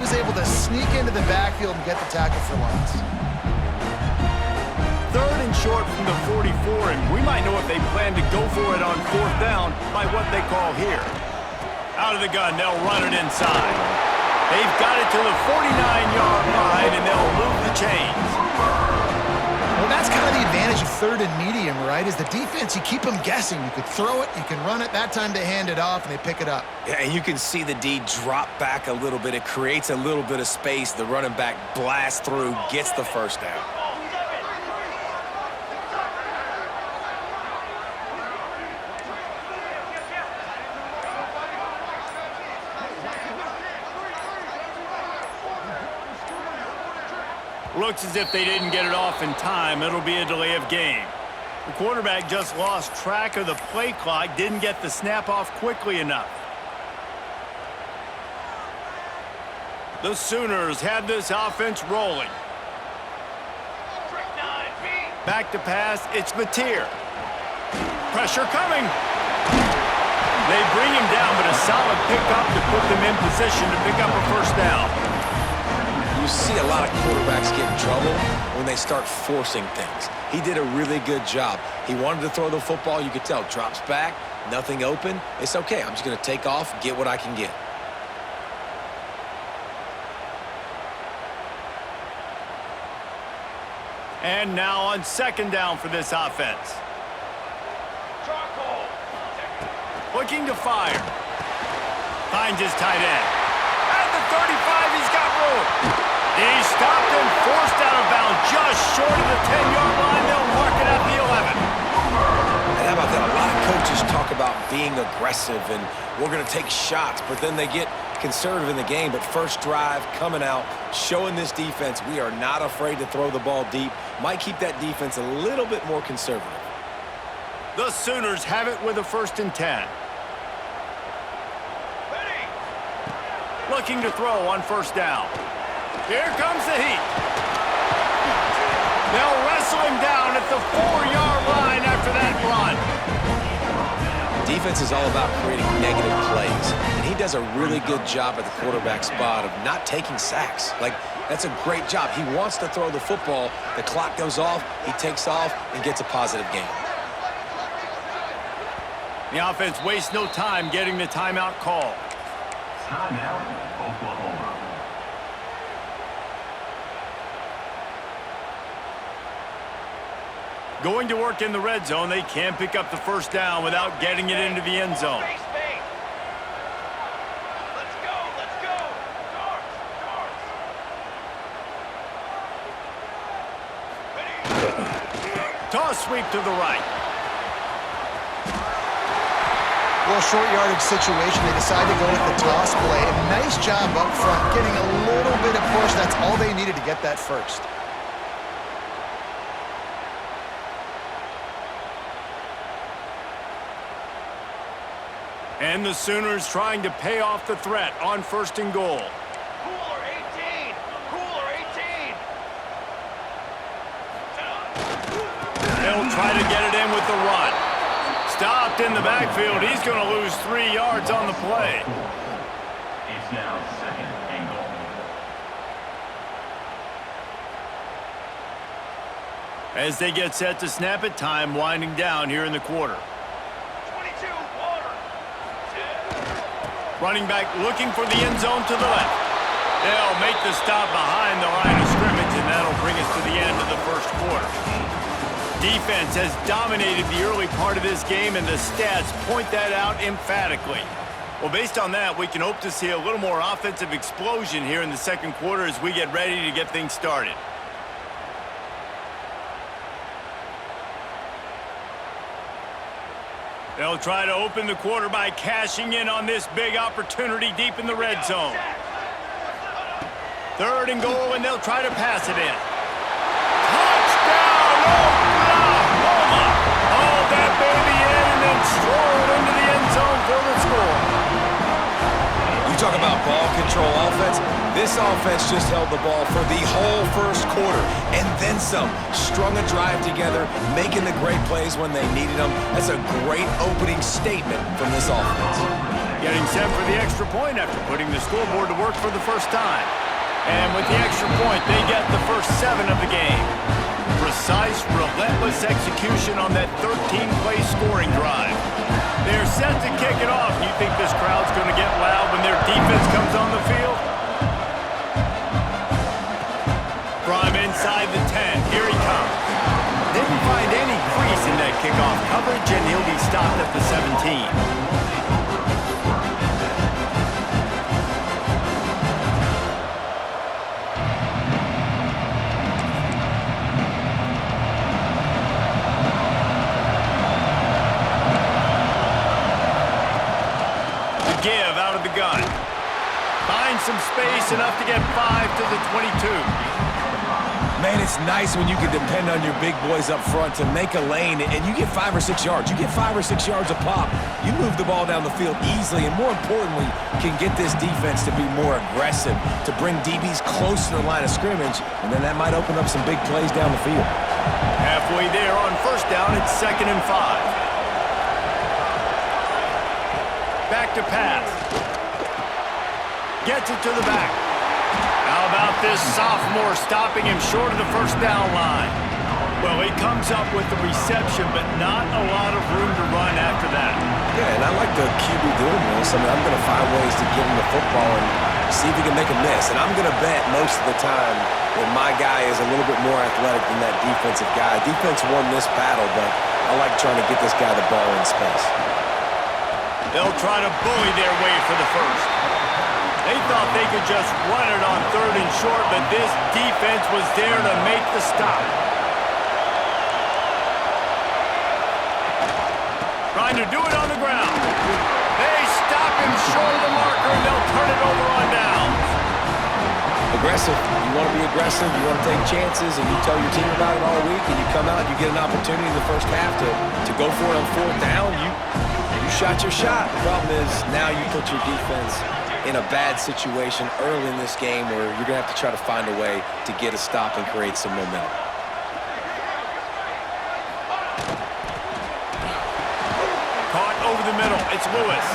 was able to sneak into the backfield and get the tackle for loss. 3rd and short from the 44, and we might know if they plan to go for it on 4th down by what they call here. Out of the gun, they'll run it inside. They've got it to the 49-yard line, and they'll move the chains. Well, that's kind of the advantage of 3rd and medium, right? Is the defense, you keep them guessing. You could throw it, you can run it. That time they hand it off, and they pick it up. Yeah, and you can see the D drop back a little bit. It creates a little bit of space. The running back blasts through, gets the 1st down. Looks as if they didn't get it off in time. It'll be a delay of game. The quarterback just lost track of the play clock, didn't get the snap off quickly enough. The Sooners have this offense rolling. Back to pass, it's Mateer. Pressure coming. They bring him down, but a solid pickup to put them in position to pick up a 1st down. You see a lot of quarterbacks get in trouble when they start forcing things. He did a really good job. He wanted to throw the football. You could tell. Drops back, nothing open. It's okay. I'm just going to take off, get what I can get. And now on 2nd down for this offense. Looking to fire. Finds his tight end. At the 35, he's got room. He stopped and forced out of bounds just short of the 10-yard line. They'll mark it at the 11. And how about that? A lot of coaches talk about being aggressive and we're going to take shots, but then they get conservative in the game. But 1st drive, coming out, showing this defense we are not afraid to throw the ball deep. Might keep that defense a little bit more conservative. The Sooners have it with a 1st and 10. Looking to throw on 1st down. Here comes the heat. They'll wrestle him down at the 4-yard line after that run. Defense is all about creating negative plays, and he does a really good job at the quarterback spot of not taking sacks. Like, that's a great job. He wants to throw the football. The clock goes off, he takes off, and gets a positive gain. The offense wastes no time getting the timeout call. Timeout, Oklahoma. Going to work in the red zone. They can't pick up the 1st down without getting it into the end zone. Toss sweep to the right. Well, short yardage situation. They decide to go with the toss play. And nice job up front, getting a little bit of push. That's all they needed to get that 1st. And the Sooners trying to pay off the threat on 1st and goal. Cooler 18! Cooler 18! They'll try to get it in with the run. Stopped in the backfield. He's going to lose 3 yards on the play. It's now 2nd and goal. As they get set to snap it, time winding down here in the quarter. 22, water. Running back looking for the end zone to the left. They'll make the stop behind the line of scrimmage, and that'll bring us to the end of the 1st quarter. Defense has dominated the early part of this game, and the stats point that out emphatically. Well, based on that, we can hope to see a little more offensive explosion here in the 2nd quarter as we get ready to get things started. They'll try to open the quarter by cashing in on this big opportunity deep in the red zone. 3rd and goal, and they'll try to pass it in. Touchdown, Oklahoma! Haul that baby in and then stroll into the end zone for the score. You talk about ball control offense. This offense just held the ball for the whole 1st quarter and then some. Strung a drive together, making the great plays when they needed them. That's a great opening statement from this offense. Getting set for the extra point after putting the scoreboard to work for the first time. And with the extra point, they get the first 7 of the game. Precise, relentless execution on that 13-play scoring drive. They're set to kick it off. You think this crowd's going to get loud when their defense comes on the field? From inside the 10, here he comes. Didn't find any crease in that kickoff coverage, and he'll be stopped at the 17. Give out of the gun. Finds some space, enough to get 5 to the 22. Man, it's nice when you can depend on your big boys up front to make a lane, and you get 5 or 6 yards. You get 5 or 6 yards a pop. You move the ball down the field easily, and more importantly, can get this defense to be more aggressive, to bring DBs close to the line of scrimmage, and then that might open up some big plays down the field. Halfway there on first down, it's 2nd and 5. Back to pass. Gets it to the back. How about this sophomore stopping him short of the first down line? Well, he comes up with the reception, but not a lot of room to run after that. Yeah, and I like the QB doing this. I mean, I'm going to find ways to get him the football and see if he can make a miss. And I'm going to bet most of the time that my guy is a little bit more athletic than that defensive guy. Defense won this battle, but I like trying to get this guy the ball in space. They'll try to bully their way for the first. They thought they could just run it on 3rd and short, but this defense was there to make the stop. Trying to do it on the ground. They stop him short of the marker, and they'll turn it over on downs. Aggressive. You want to be aggressive, you want to take chances, and you tell your team about it all week, and you come out, you get an opportunity in the first half to go for it on 4th down. You shot your shot. The problem is now you put your defense in a bad situation early in this game where you're going to have to try to find a way to get a stop and create some momentum. Caught over the middle. It's Lewis.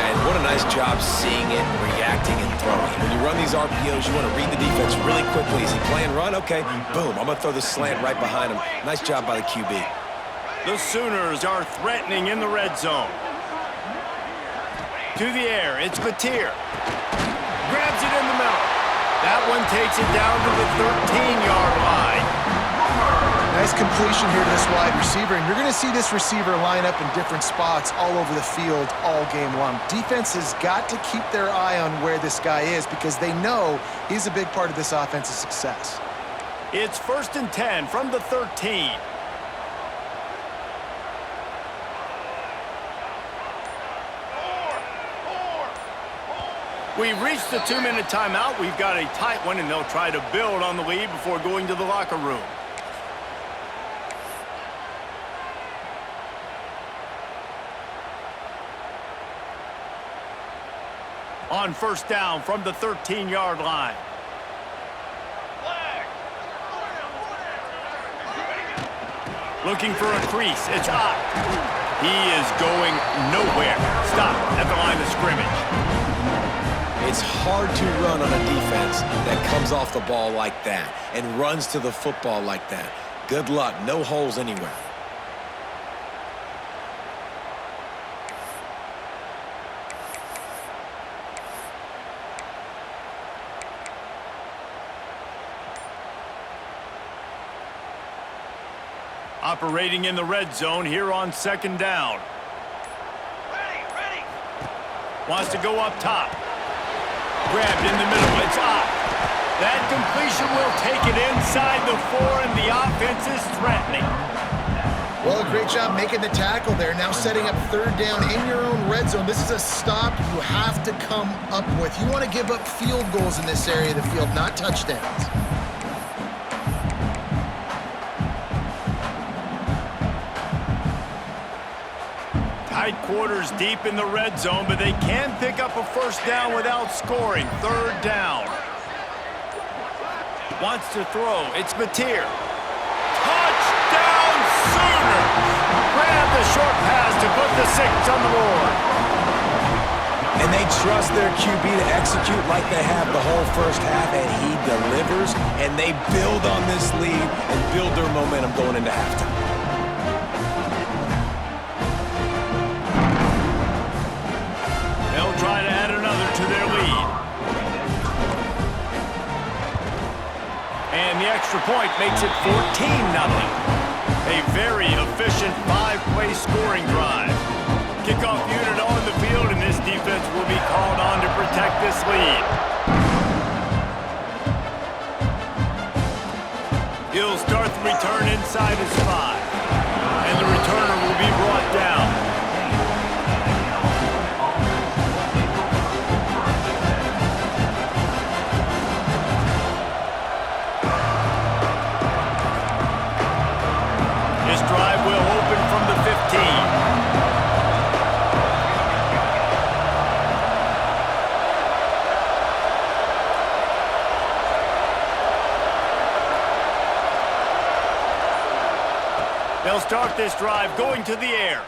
And what a nice job seeing it, reacting, and throwing. When you run these RPOs, you want to read the defense really quickly. Is he playing run? Okay, boom. I'm going to throw this slant right behind him. Nice job by the QB. The Sooners are threatening in the red zone. To the air, it's Mateer. Grabs it in the middle. That one takes it down to the 13-yard line. Nice completion here to this wide receiver, and you're going to see this receiver line up in different spots all over the field all game long. Defense has got to keep their eye on where this guy is because they know he's a big part of this offense's success. It's 1st and 10 from the 13. We've reached the 2-minute timeout. We've got a tight one, and they'll try to build on the lead before going to the locker room. On first down from the 13-yard line. Looking for a crease. It's Ott. He is going nowhere. Stop at the line of scrimmage. It's hard to run on a defense that comes off the ball like that and runs to the football like that. Good luck. No holes anywhere. Operating in the red zone here on 2nd down. Ready. Wants to go up top. Grabbed in the middle. It's Ott. That completion will take it inside the 4, and the offense is threatening. Well, a great job making the tackle there. Now setting up 3rd down in your own red zone. This is a stop you have to come up with. You want to give up field goals in this area of the field, not touchdowns. Tight quarters deep in the red zone, but they can pick up a first down without scoring. 3rd down. Wants to throw. It's Mateer. Touchdown Sooners! Grab the short pass to put the 6 on the board. And they trust their QB to execute like they have the whole first half, and he delivers, and they build on this lead and build their momentum going into halftime. They'll try to add another to their lead. And the extra point makes it 14-0. A very efficient 5-play scoring drive. Kickoff unit on the field, and this defense will be called on to protect this lead. He'll start the return inside his 5. And the returner will be brought down. This drive will open from the 15. They'll start this drive going to the air.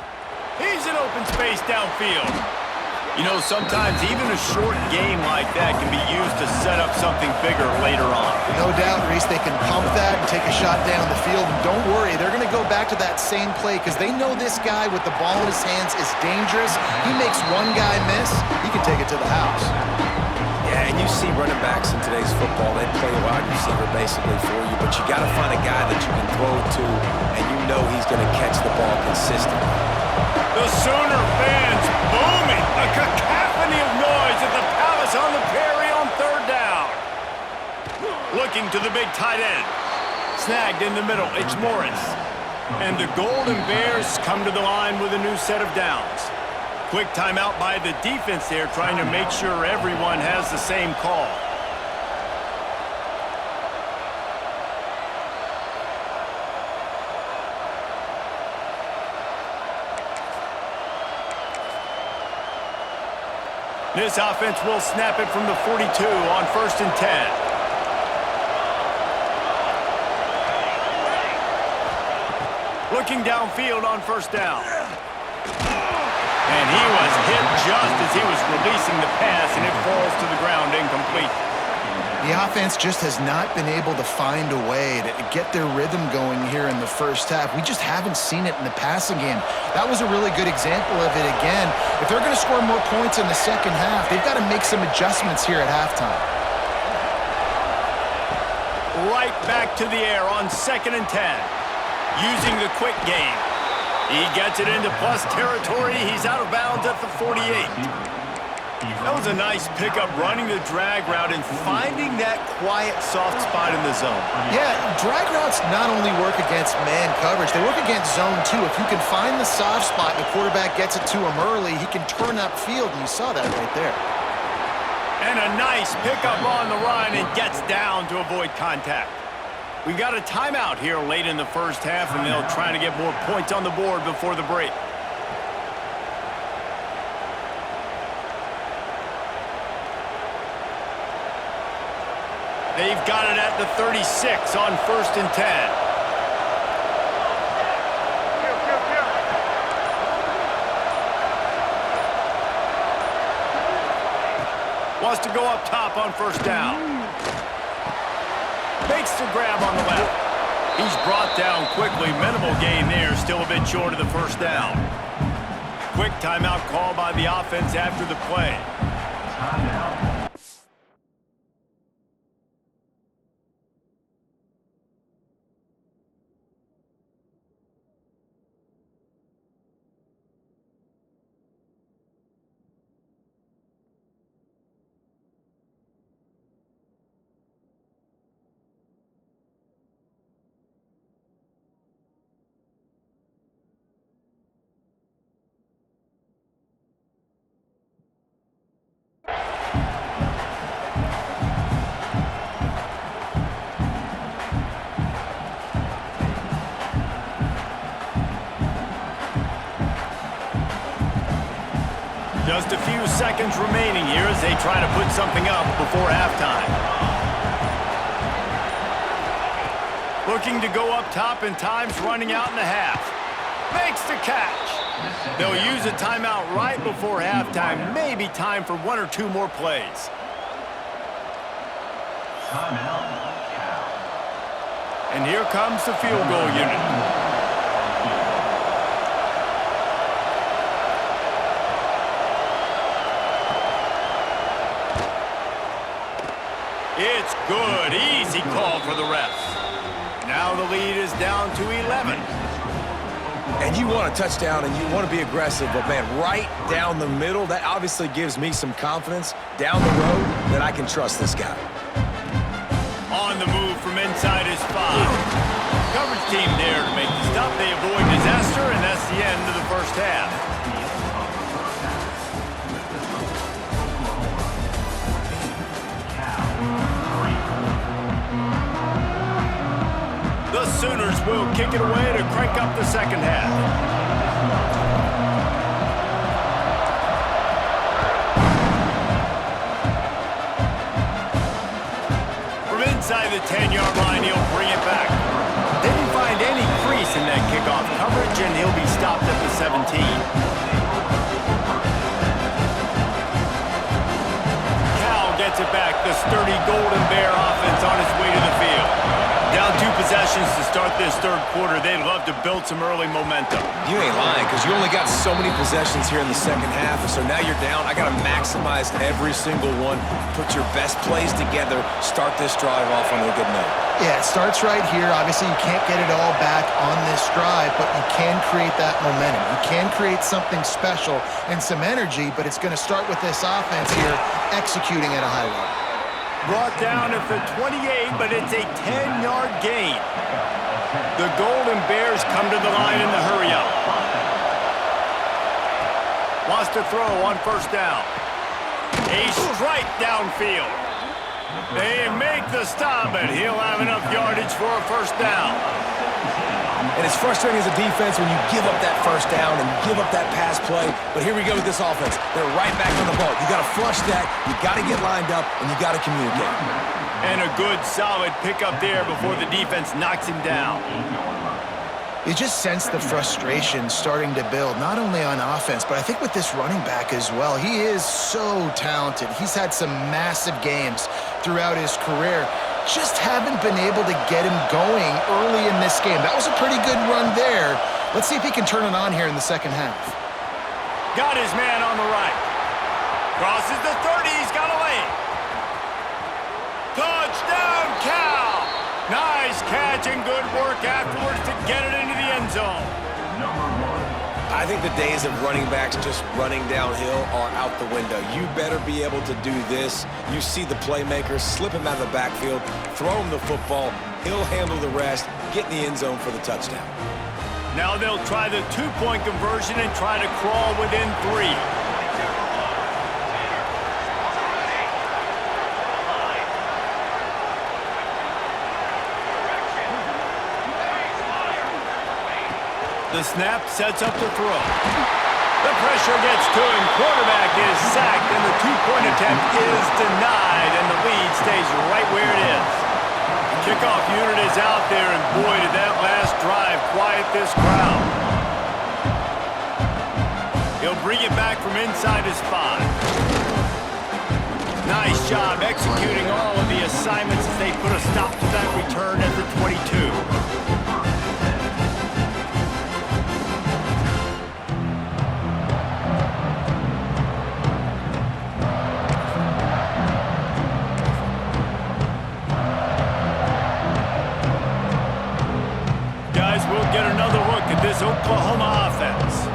He's in open space downfield. You know, sometimes even a short game like that can be used to set up something bigger later on. No doubt, Reese, they can pump that and take a shot down the field. And don't worry, they're going to go back to that same play because they know this guy with the ball in his hands is dangerous. He makes one guy miss, he can take it to the house. Yeah, and you see running backs in today's football, they play a wide receiver basically for you, but you got to find a guy that you can throw to, and you know he's going to catch the ball consistently. The Sooner fans booming. A cacophony of noise at the Palace on the Prairie on 3rd down. Looking to the big tight end. Snagged in the middle. It's Morris. And the Golden Bears come to the line with a new set of downs. Quick timeout by the defense there, trying to make sure everyone has the same call. This offense will snap it from the 42 on 1st and 10. Looking downfield on 1st down. And he was hit just as he was releasing the pass, and it falls to the ground incomplete. The offense just has not been able to find a way to get their rhythm going here in the first half. We just haven't seen it in the passing game. That was a really good example of it again. If they're going to score more points in the second half, they've got to make some adjustments here at halftime. Right back to the air on 2nd and 10. Using the quick game. He gets it into plus territory. He's out of bounds at the 48. That was a nice pickup, running the drag route and finding that quiet, soft spot in the zone. Yeah, drag routes not only work against man coverage, they work against zone too. If you can find the soft spot and the quarterback gets it to him early, he can turn upfield, and you saw that right there. And a nice pickup on the run and gets down to avoid contact. We got a timeout here late in the first half, and they'll try to get more points on the board before the break. They've got it at the 36 on 1st and 10. Wants to go up top on 1st down. Makes the grab on the left. He's brought down quickly. Minimal gain there. Still a bit short of the 1st down. Quick timeout call by the offense after the play. Timeout. Just a few seconds remaining here as they try to put something up before halftime. Looking to go up top, and time's running out in the half. Makes the catch. They'll use a timeout right before halftime. Maybe time for one or two more plays. Timeout. And here comes the field goal unit. It's good. Easy call for the refs. Now the lead is down to 11. And you want a touchdown and you want to be aggressive, but man, right down the middle, that obviously gives me some confidence down the road that I can trust this guy. On the move from inside his 5. Coverage team there to make the stop. They avoid disaster, and that's the end of the first half. The Sooners will kick it away to crank up the second half. From inside the 10-yard line, he'll bring it back. Didn't find any crease in that kickoff coverage, and he'll be stopped at the 17. Cal gets it back. The sturdy Golden Bear offense on its way to the field. Down 2 possessions to start this third quarter. They'd love to build some early momentum. You ain't lying, because you only got so many possessions here in the second half, so now you're down. I got to maximize every single one, put your best plays together, start this drive off on a good note. Yeah, it starts right here. Obviously, you can't get it all back on this drive, but you can create that momentum. You can create something special and some energy, but it's going to start with this offense here executing at a high level. Brought down at the 28, but it's a 10-yard gain. The Golden Bears come to the line in the hurry-up. Wants to throw on first down. A strike downfield. They make the stop, and he'll have enough yardage for a first down. And it's frustrating as a defense when you give up that first down and give up that pass play. But here we go with this offense. They're right back on the ball. You got to flush that, you got to get lined up, and you got to communicate. And a good, solid pickup there before the defense knocks him down. You just sense the frustration starting to build, not only on offense, but I think with this running back as well. He is so talented. He's had some massive games throughout his career. Just haven't been able to get him going early in this game. That was a pretty good run there. Let's see if he can turn it on here in the second half. Got his man on the right. Crosses the 30. He's got a lane. Touchdown, Cal! Nice catch and good work afterwards to get it into the end zone. I think the days of running backs just running downhill are out the window. You better be able to do this. You see the playmaker, slip him out of the backfield, throw him the football, he'll handle the rest, get in the end zone for the touchdown. Now they'll try the 2-point conversion and try to crawl within 3. The snap sets up the throw. The pressure gets to him. Quarterback is sacked, and the 2-point attempt is denied, and the lead stays right where it is. The kickoff unit is out there, and boy, did that last drive quiet this crowd. He'll bring it back from inside his 5. Nice job executing all of the assignments as they put a stop to that return at the 22. Oklahoma offense.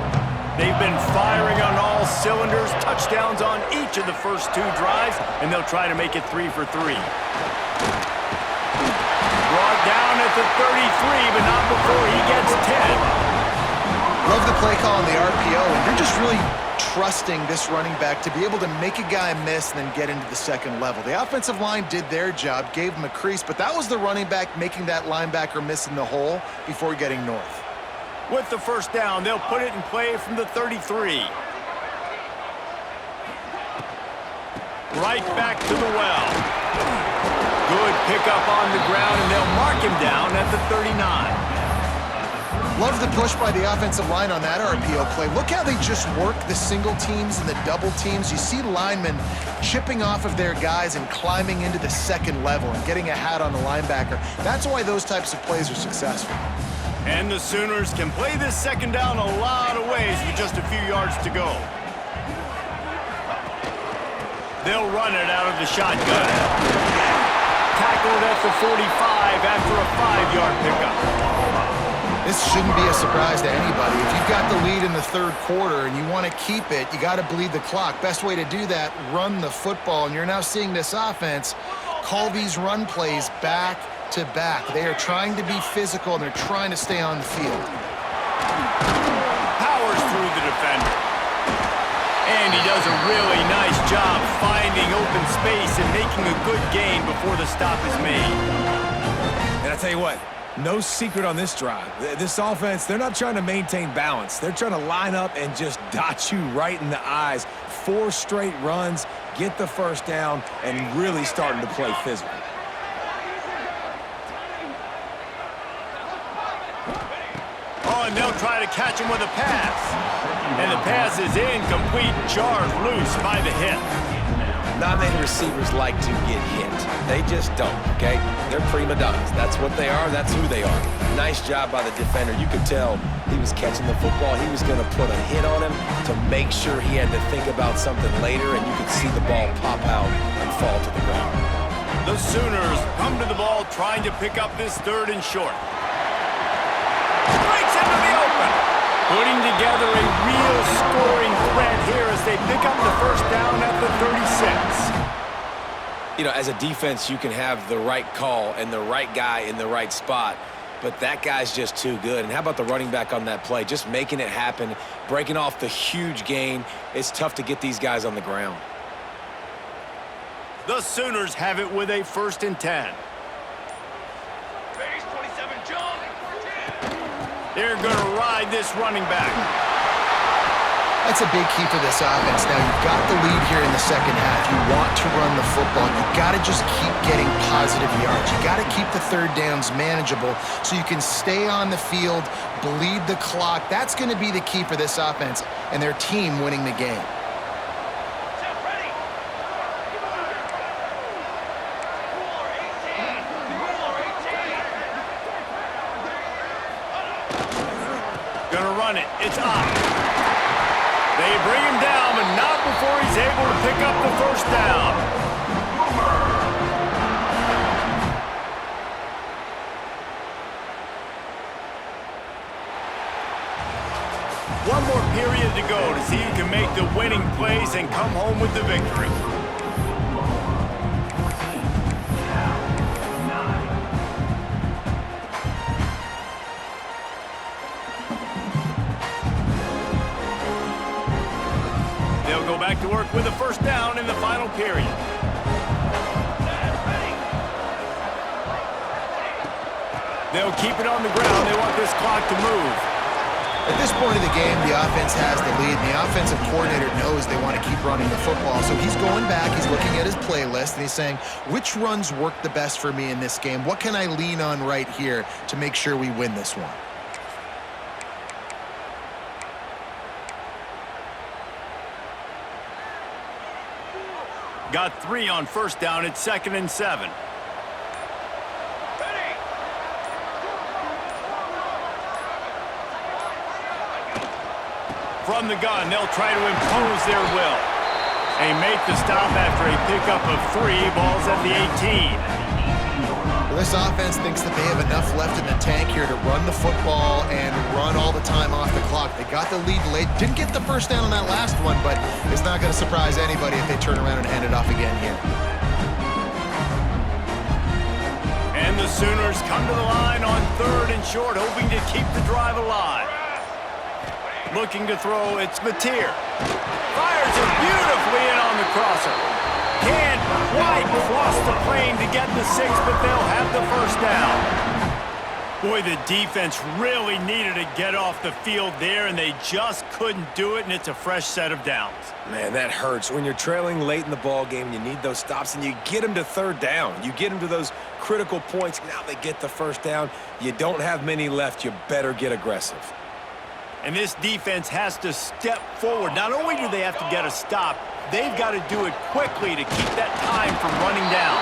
They've been firing on all cylinders, touchdowns on each of the first 2 drives, and they'll try to make it 3 for 3. Brought down at the 33, but not before he gets 10. Love the play call on the RPO, and you're just really trusting this running back to be able to make a guy miss and then get into the second level. The offensive line did their job, gave him a crease, but that was the running back making that linebacker miss in the hole before getting north. With the first down, they'll put it in play from the 33. Right back to the well. Good pickup on the ground, and they'll mark him down at the 39. Love the push by the offensive line on that RPO play. Look how they just work the single teams and the double teams. You see linemen chipping off of their guys and climbing into the second level and getting a hat on the linebacker. That's why those types of plays are successful. And the Sooners can play this second down a lot of ways with just a few yards to go. They'll run it out of the shotgun. Tackled at the 45 after a 5-yard pickup. This shouldn't be a surprise to anybody. If you've got the lead in the third quarter and you want to keep it, you got to bleed the clock. Best way to do that, run the football. And you're now seeing this offense call these run plays back to back. They are trying to be physical, and they're trying to stay on the field. Powers through the defender. And he does a really nice job finding open space and making a good gain before the stop is made. And I tell you what, no secret on this drive. This offense, they're not trying to maintain balance. They're trying to line up and just dot you right in the eyes. 4 straight runs, get the first down, and really starting to play physical. Oh, and they'll try to catch him with a pass. And the pass is incomplete, jarred loose by the hit. Not many receivers like to get hit. They just don't, okay? They're prima donnas. That's what they are. That's who they are. Nice job by the defender. You could tell he was catching the football. He was going to put a hit on him to make sure he had to think about something later, and you could see the ball pop out and fall to the ground. The Sooners come to the ball trying to pick up this 3rd and short. Breaks into the open. Putting together a real scoring threat here as they pick up the first down at the 36. You know, as a defense, you can have the right call and the right guy in the right spot, but that guy's just too good. And how about the running back on that play? Just making it happen, breaking off the huge gain. It's tough to get these guys on the ground. The Sooners have it with a 1st and 10. Base 27, John. They're going to ride this running back. That's a big key for this offense. Now, you've got the lead here in the second half. You want to run the football. You've got to just keep getting positive yards. You got to keep the 3rd downs manageable so you can stay on the field, bleed the clock. That's going to be the key for this offense and their team winning the game. Set, ready. Cooler 18. Cooler 18. Gonna run it. It's up. They bring him down, but not before he's able to pick up the 1st down. One more period to go to see who can make the winning plays and come home with the victory. They'll go back to work with a 1st down in the final period. They'll keep it on the ground. They want this clock to move. At this point of the game, the offense has the lead, and the offensive coordinator knows they want to keep running the football. So he's going back, he's looking at his playlist, and he's saying, which runs work the best for me in this game? What can I lean on right here to make sure we win this one? Got 3 on 1st down. It's 2nd and 7. Ready. From the gun, they'll try to impose their will. They make the stop after a pickup of 3. Ball's at the 18. Well, this offense thinks that they have enough left in the tank here to run the football and run all the time off the clock. They got the lead late. Didn't get the 1st down on that last one, but it's not going to surprise anybody if they turn around and hand it off again here. And the Sooners come to the line on 3rd and short, hoping to keep the drive alive. Looking to throw, it's Mateer. Fires it beautifully in on the crosser. Can't quite cross the plane to get the 6, but they'll have the 1st down. Boy, the defense really needed to get off the field there, and they just couldn't do it, and it's a fresh set of downs. Man, that hurts. When you're trailing late in the ball game, you need those stops, and you get them to third down. You get them to those critical points. Now they get the first down. You don't have many left. You better get aggressive. And this defense has to step forward. Not only do they have to get a stop, they've got to do it quickly to keep that time from running down.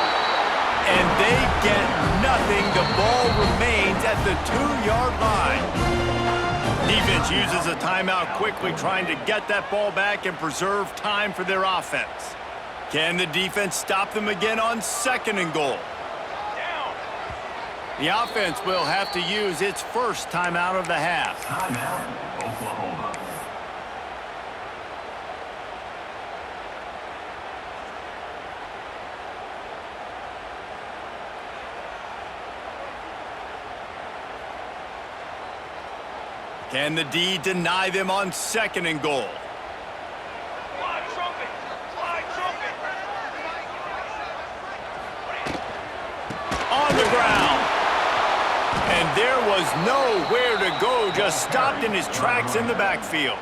And they get nothing. The ball remains at the 2-yard line. Defense uses a timeout quickly, trying to get that ball back and preserve time for their offense. Can the defense stop them again on 2nd and goal? Down. The offense will have to use its first timeout of the half. Timeout, Oklahoma. Can the D deny them on 2nd and goal? Fly trumpet. Fly trumpet. On the ground. And there was nowhere to go, just stopped in his tracks in the backfield.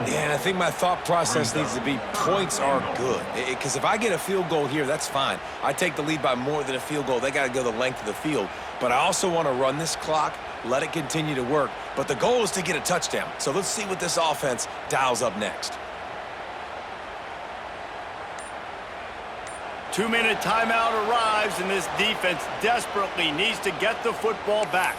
Yeah, and I think my thought process needs to be points are good. Because if I get a field goal here, that's fine. I take the lead by more than a field goal. They got to go the length of the field. But I also want to run this clock, let it continue to work. But the goal is to get a touchdown. So let's see what this offense dials up next. 2-minute timeout arrives, and this defense desperately needs to get the football back.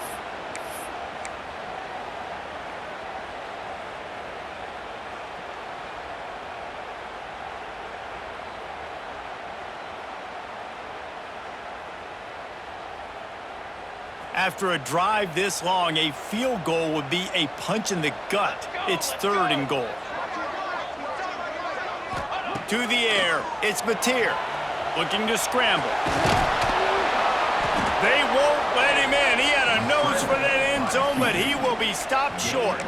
After a drive this long, a field goal would be a punch in the gut. It's 3rd and goal. To the air, it's Mateer, looking to scramble. They won't let him in. He had a nose for that end zone, but he will be stopped short.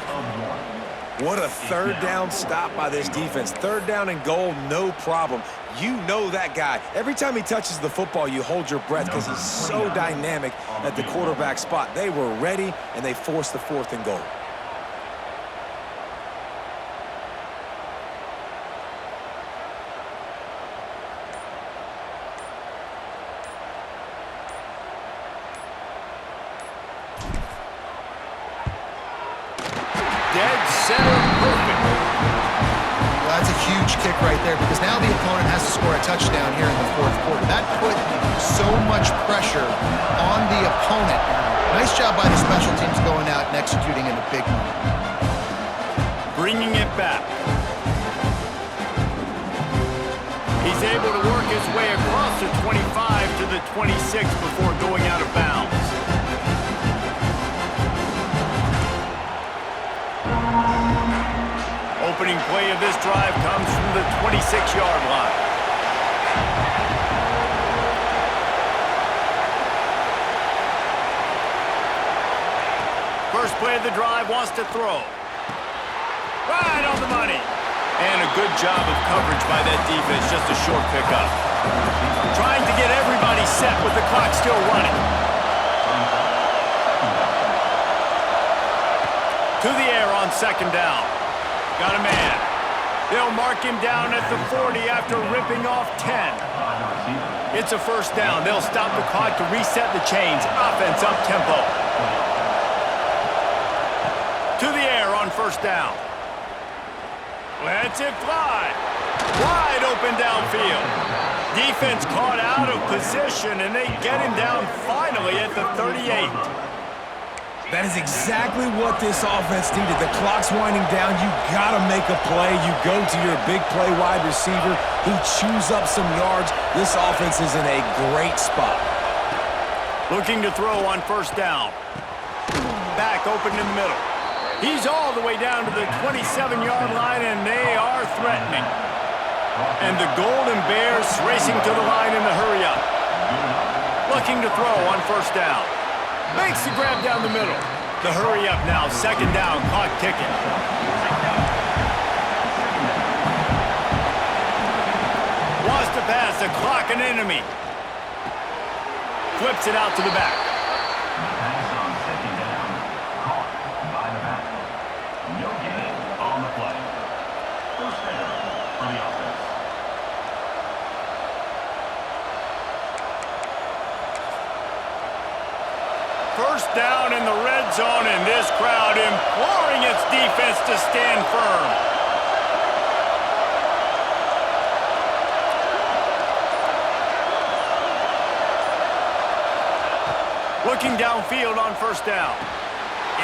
What a 3rd down stop by this defense. 3rd down and goal, no problem. You know that guy. Every time he touches the football, you hold your breath because he's so dynamic at the quarterback spot. They were ready, and they forced the 4th and goal. Dead center, perfect. Well, that's a huge kick right there because now the opponent has to score a touchdown here in the 4th quarter. That put so much pressure on the opponent. Nice job by the special teams going out and executing in a big moment. Bringing it back. He's able to work his way across the 25 to the 26 before going out of bounds. Opening play of this drive comes from the 26-yard line. First play of the drive, wants to throw. Right on the money. And a good job of coverage by that defense, just a short pickup. Trying to get everybody set with the clock still running. To the air on 2nd down. Got a man. They'll mark him down at the 40 after ripping off 10. It's a 1st down. They'll stop the clock to reset the chains. Offense up tempo. To the air on 1st down. Lets it fly. Wide open downfield. Defense caught out of position, and they get him down finally at the 38. That is exactly what this offense needed. The clock's winding down. You got to make a play. You go to your big play wide receiver. He chews up some yards. This offense is in a great spot. Looking to throw on 1st down. Back open in the middle. He's all the way down to the 27-yard line, and they are threatening. And the Golden Bears racing to the line in the hurry-up. Looking to throw on 1st down. Makes the grab down the middle. The hurry-up now, 2nd down, clock ticking. Wants to pass, the clock an enemy. Flips it out to the back. First down in the red zone, and this crowd imploring its defense to stand firm. Looking downfield on first down.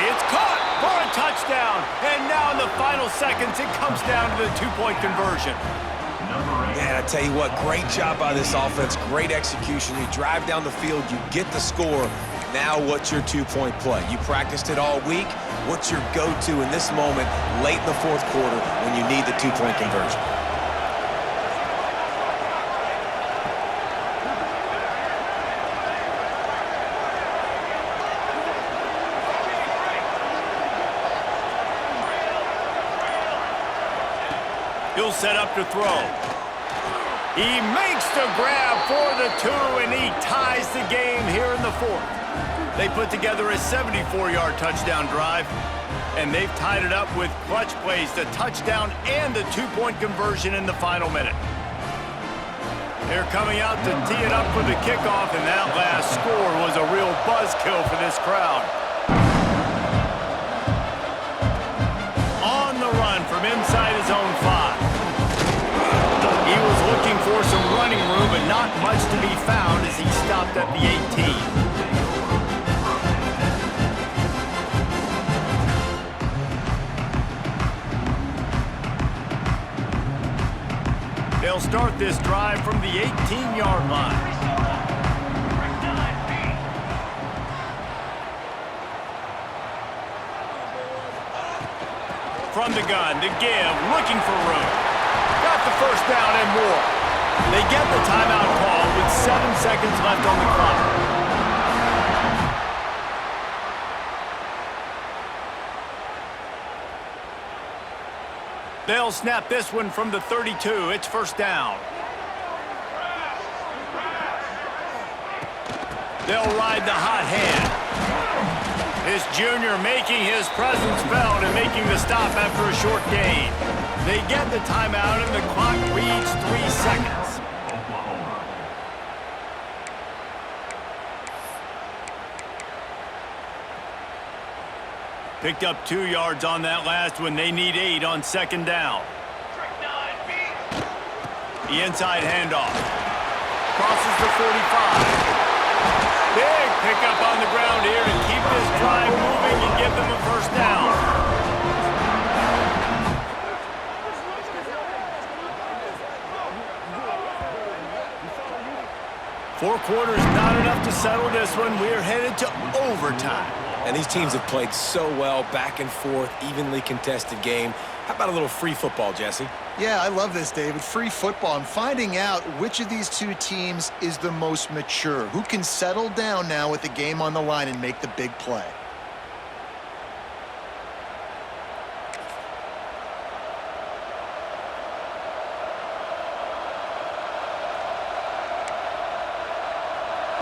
It's caught for a touchdown. And now in the final seconds, it comes down to the two-point conversion. Man, I tell you what, great job by this offense. Great execution. You drive down the field, you get the score. Now what's your two-point play? You practiced it all week. What's your go-to in this moment late in the fourth quarter when you need the two-point conversion? He'll set up to throw. He makes the grab for the two, and he ties the game here in the fourth. They put together a 74-yard touchdown drive, and they've tied it up with clutch plays, the touchdown and the two-point conversion in the final minute. They're coming out to tee it up for the kickoff, and that last score was a real buzzkill for this crowd. On the run from inside his own 5. He was looking for some running room, but not much to be found as he stopped at the 18. They'll start this drive from the 18-yard line. From the gun to give, looking for room. Got the first down and more. They get the timeout call with 7 seconds left on the clock. They'll snap this one from the 32. It's first down. They'll ride the hot hand. This junior making his presence felt and making the stop after a short gain. They get the timeout and the clock reads 3 seconds. Picked up 2 yards on that last one. They need 8 on second down. The inside handoff. Crosses the 45. Big pickup on the ground here to keep this drive moving and give them a first down. Four quarters not enough to settle this one. We're headed to overtime. And these teams have played so well, back and forth, evenly contested game. How about a little free football, Jesse? Yeah, I love this, David. Free football. I'm finding out which of these two teams is the most mature, who can settle down now with the game on the line and make the big play.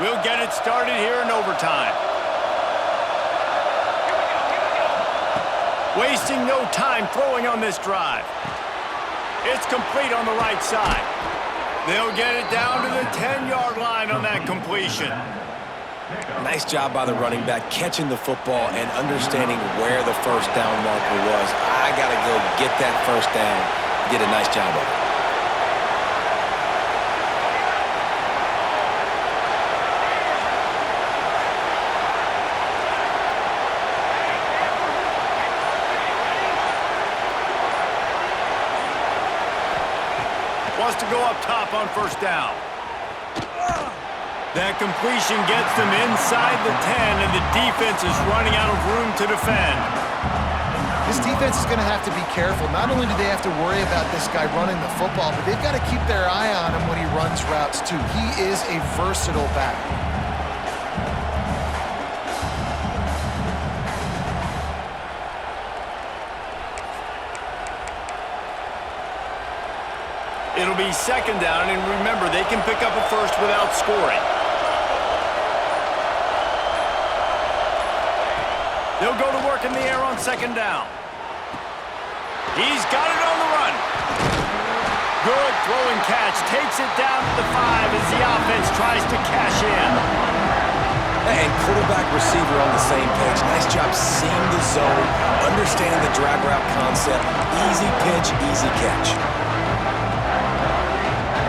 We'll get it started here in overtime. Wasting no time throwing on this drive. It's complete on the right side. They'll get it down to the 10-yard line on that completion. Nice job by the running back, catching the football and understanding where the first down marker was. I got to go get that first down. Did a nice job of it. Wants to go up top on first down. That completion gets them inside the 10, and the defense is running out of room to defend. This defense is going to have to be careful. Not only do they have to worry about this guy running the football, but they've got to keep their eye on him when he runs routes, too. He is a versatile back. It'll be second down, and remember, they can pick up a first without scoring. They'll go to work in the air on second down. He's got it on the run. Good throwing catch. Takes it down to the 5 as the offense tries to cash in. And quarterback receiver on the same page. Nice job seeing the zone, understanding the drag route concept. Easy pitch, easy catch.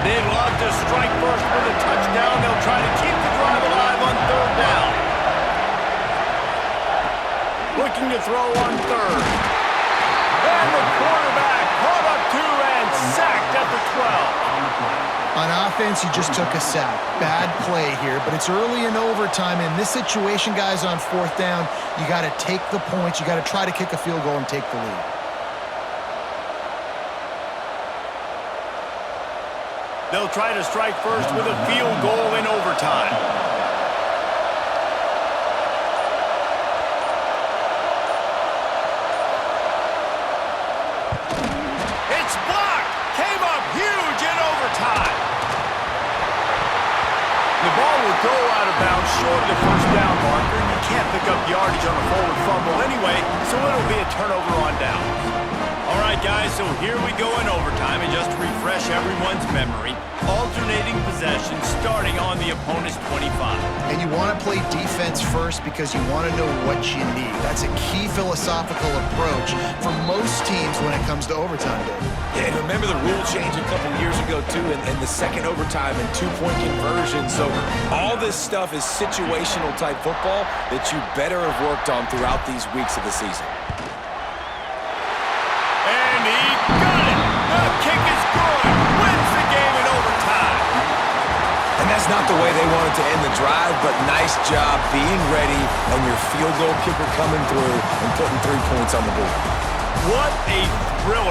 They'd love to strike first with a touchdown. They'll try to keep the drive alive on third down. Looking to throw on third. And the quarterback caught up to and sacked at the 12. On offense, you just took a sack. Bad play here, but it's early in overtime. In this situation, guys, on fourth down, you got to take the points. You got to try to kick a field goal and take the lead. They'll try to strike first with a field goal in overtime. It's blocked. Came up huge in overtime. The ball will go out of bounds short of the first down marker. You can't pick up yardage on a forward fumble anyway, so it'll be a turnover on downs. All right, guys, so here we go in overtime, and just to refresh everyone's memory, alternating possession starting on the opponent's 25. And you want to play defense first because you want to know what you need. That's a key philosophical approach for most teams when it comes to overtime, Dave. Yeah, and remember the rule change a couple years ago, too, and the second overtime and two-point conversion. So all this stuff is situational-type football that you better have worked on throughout these weeks of the season. And he got it! The kick is good! Wins the game in overtime! And that's not the way they wanted to end the drive, but nice job being ready and your field goal kicker coming through and putting 3 points on the board. What a thrill!